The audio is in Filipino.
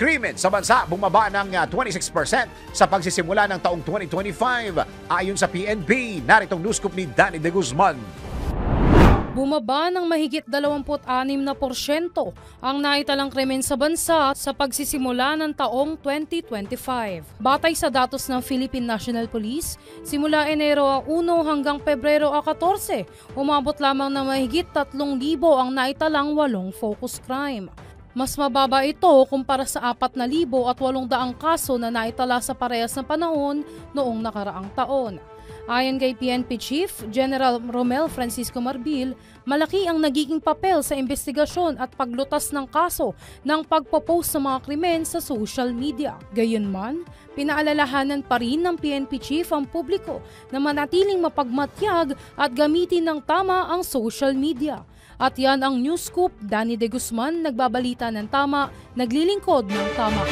krimen sa bansa bumaba ng 26% sa pagsisimula ng taong 2025. Ayon sa PNP, naritong news scoop ni Danny De Guzman. Bumaba ng mahigit 26% ang naitalang krimen sa bansa sa pagsisimula ng taong 2025. Batay sa datos ng Philippine National Police, simula Enero 1 hanggang Pebrero 14, umabot lamang ng mahigit 3,000 ang naitalang 8 focus crime. Mas mababa ito kumpara sa 4,800 kaso na naitala sa parehas na panahon noong nakaraang taon. Ayon kay PNP Chief General Romel Francisco Marbil, malaki ang nagiging papel sa investigasyon at paglutas ng kaso ng pagpopost sa mga krimen sa social media. Gayunman, pinaalalahanan pa rin ng PNP Chief ang publiko na manatiling mapagmatyag at gamitin ng tama ang social media. At yan ang News Scoop. Danny De Guzman, nagbabalita ng tama, naglilingkod ng tama.